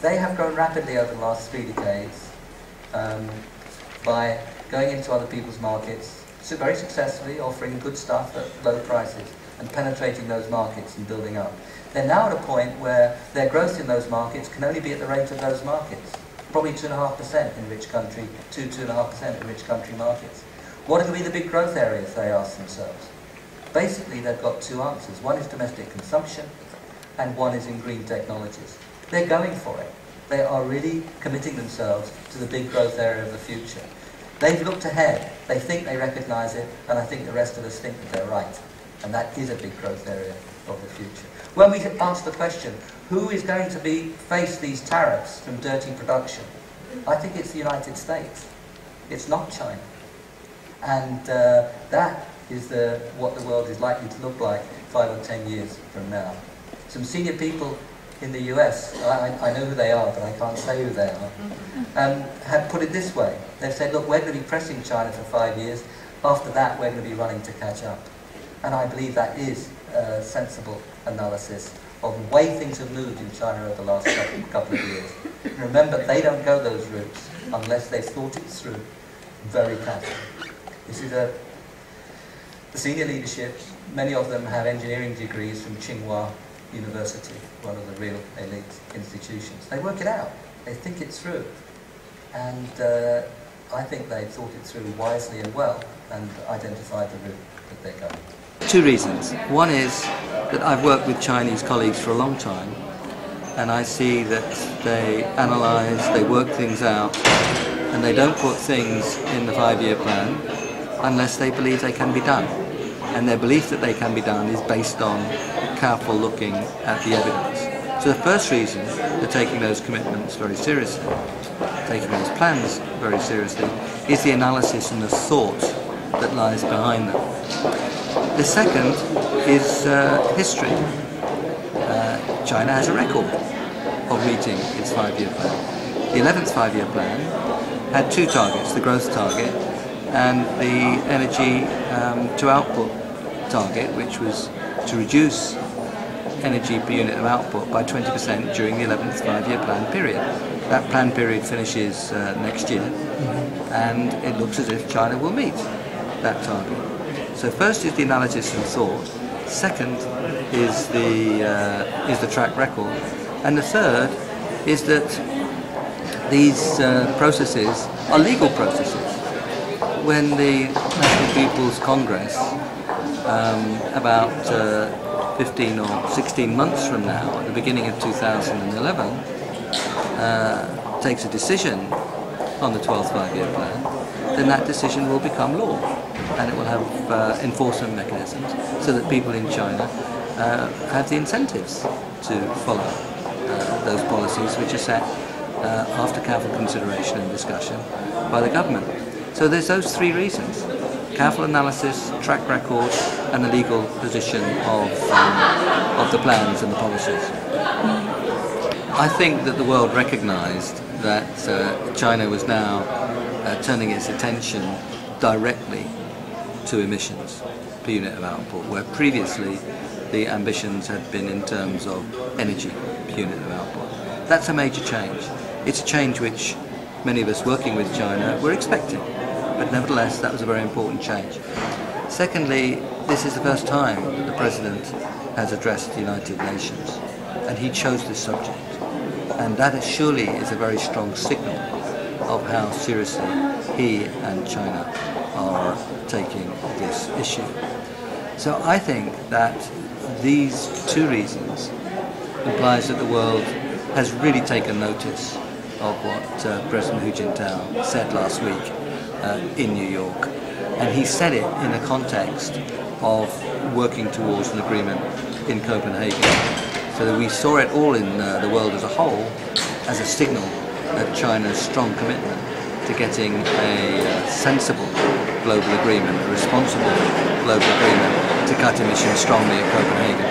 They have grown rapidly over the last 3 decades by going into other people's markets, so very successfully offering good stuff at low prices and penetrating those markets and building up. They're now at a point where their growth in those markets can only be at the rate of those markets. Probably 2.5% in rich country, 2.5% in rich country markets. What are going to be the big growth areas, they ask themselves? Basically, they've got two answers. One is domestic consumption, and one is in green technologies. They're going for it. They are really committing themselves to the big growth area of the future. They've looked ahead. They think they recognize it, and I think the rest of us think that they're right. And that is a big growth area of the future. When we ask the question, who is going to face these tariffs from dirty production? I think it's the United States. It's not China. And that is what the world is likely to look like 5 or 10 years from now. Some senior people in the US, I know who they are, but I can't say who they are, have put it this way. They've said, look, we're going to be pressing China for 5 years. After that, we're going to be running to catch up. And I believe that is a sensible analysis of the way things have moved in China over the last couple of years. And remember, they don't go those routes unless they've thought it through very carefully. This is the senior leadership. Many of them have engineering degrees from Tsinghua University, one of the real elite institutions. They work it out. They think it through. And I think they've thought it through wisely and well and identified the route that they're going. Two reasons. One is that I've worked with Chinese colleagues for a long time, and I see that they analyse, they work things out, and they don't put things in the 5-year plan unless they believe they can be done. And their belief that they can be done is based on careful looking at the evidence. So the first reason they're taking those commitments very seriously, taking those plans very seriously, is the analysis and the thought that lies behind them. The second is history. China has a record of meeting its 5-year plan. The 11th 5-year plan had two targets, the growth target and the energy to output target, which was to reduce energy per unit of output by 20% during the 11th 5-year plan period. That plan period finishes next year, and it looks as if China will meet that target. So first is the analysis and thought, second is the track record, and the third is that these processes are legal processes. When the National People's Congress, about 15 or 16 months from now, at the beginning of 2011, takes a decision on the 12th 5-year plan, then that decision will become law, and it will have enforcement mechanisms so that people in China have the incentives to follow those policies which are set after careful consideration and discussion by the government. So there's those three reasons: careful analysis, track record, and the legal position of the plans and the policies. I think that the world recognised that China was now turning its attention directly to emissions per unit of output, where previously the ambitions had been in terms of energy per unit of output. That's a major change. It's a change which many of us working with China were expecting, but nevertheless that was a very important change. Secondly, this is the first time that the President has addressed the United Nations, and he chose this subject. And that surely is a very strong signal of how seriously he and China are taking this issue. So I think that these two reasons implies that the world has really taken notice of what President Hu Jintao said last week in New York. And he said it in the context of working towards an agreement in Copenhagen. So that we saw it all in the world as a whole as a signal of China's strong commitment to getting a sensible global agreement, a responsible global agreement to cut emissions strongly at Copenhagen.